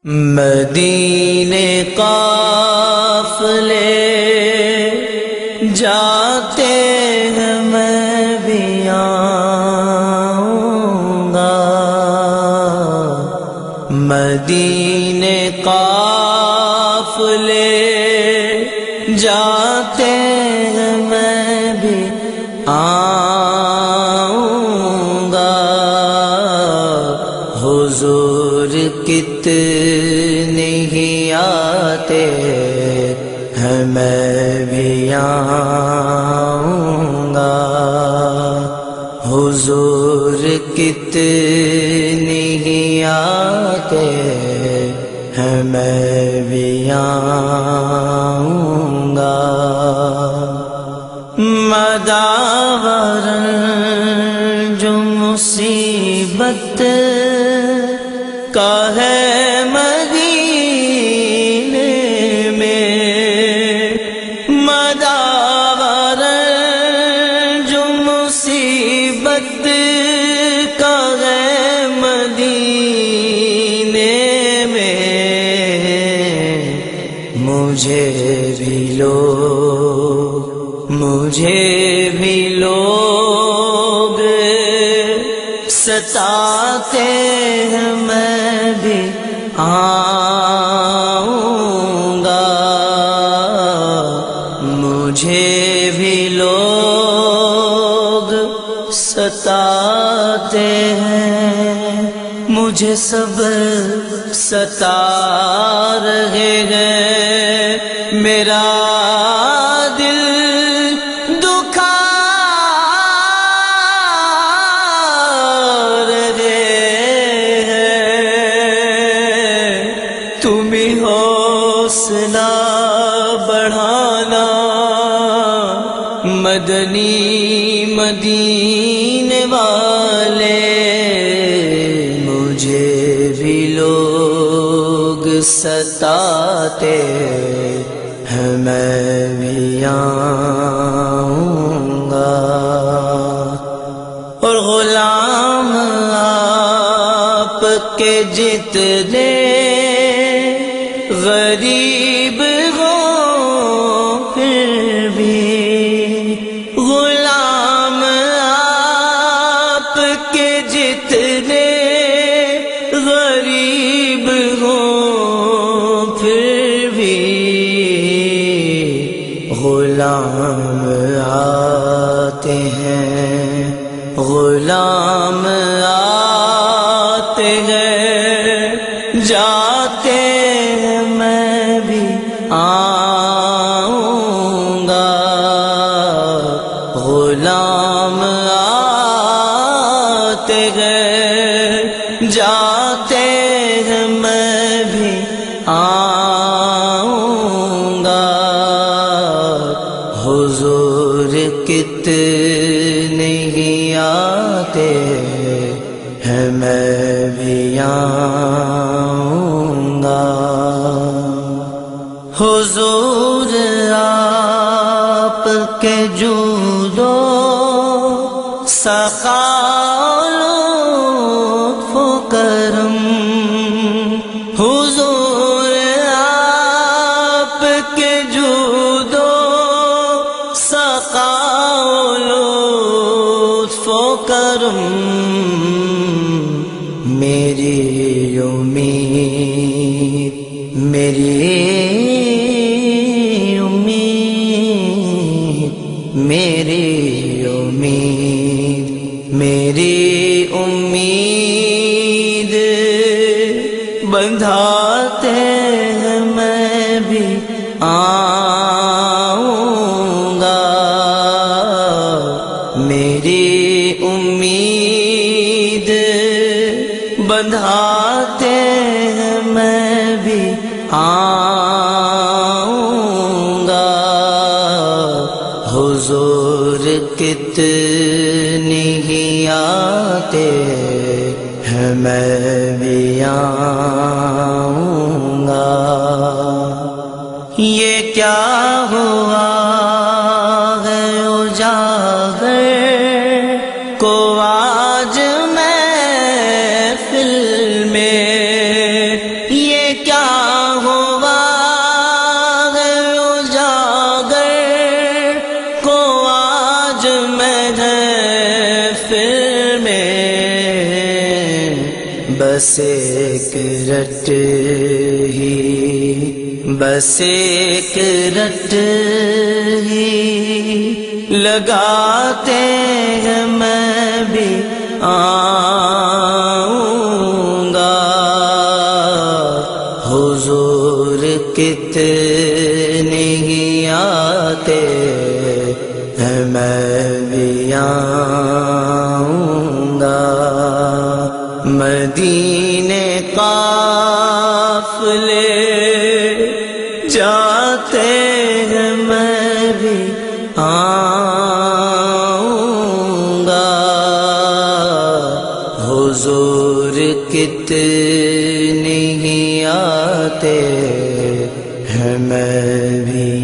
مدینے قافلے جاتے ہیں میں بھی آؤں گا، مدینے قافلے جاتے ہیں میں بھی آؤں گا، حضور کتنے ہی آتے ہیں میں بھی آؤں گا، حضور کتنے ہی آتے ہیں میں بھی آؤں گا، مداور جو مصیبت کا ہے مدینے میں، مداور جو مصیبت کا ہے مدینے میں، مجھے بھی لوگ ستاتے ہیں میں بھی آؤں گا، مجھے بھی لوگ ستاتے ہیں، مجھے سب ستا رہے ہیں، میرا دل دکھا رہے ہیں، تم ہی حوصلہ بڑھانا، مدینے والے، مجھے بھی لوگ ستاتے ہیں میں بھی آؤں گا، اور غلام آپ کے جتنے غریب ہوں پھر بھی، غلام آپ کے جتنے غریب ہوں پھر بھی، غلام آتے ہیں، غلام آتے ہیں، جاتے ہیں میں بھی آؤں گا، غلام آتے ہیں، جاتے ہیں میں بھی آؤں گا، حضور کتنے ہی آتے ہیں میں بھی آؤں گا، حضور آپ کے جود و سخا لطف و کرم، حضور آپ کے جود و سخا لطف و کرم، میری امید میری امید بندھاتے ہیں میں بھی آؤں گا، میری امید بندھاتے ہیں میں بھی آؤں گا، حضور کتنے ہی آتے ہیں میں بھی آؤں گا، یہ کیا ہوا ہے اجاگر کو آج محفل میں، یہ کیا ہوا ہے اجاگر کو آج محفل میں، بس ایک رٹ ہی، بس ایک رٹ ہی لگاتے ہیں میں بھی آؤں گا، حضور کتنے ہی آتے ہیں میں بھی آؤں گا، مدینے قافلے جاتے ہیں میں بھی آؤں گا، حضور کتنے ہی آتے ہیں میں بھی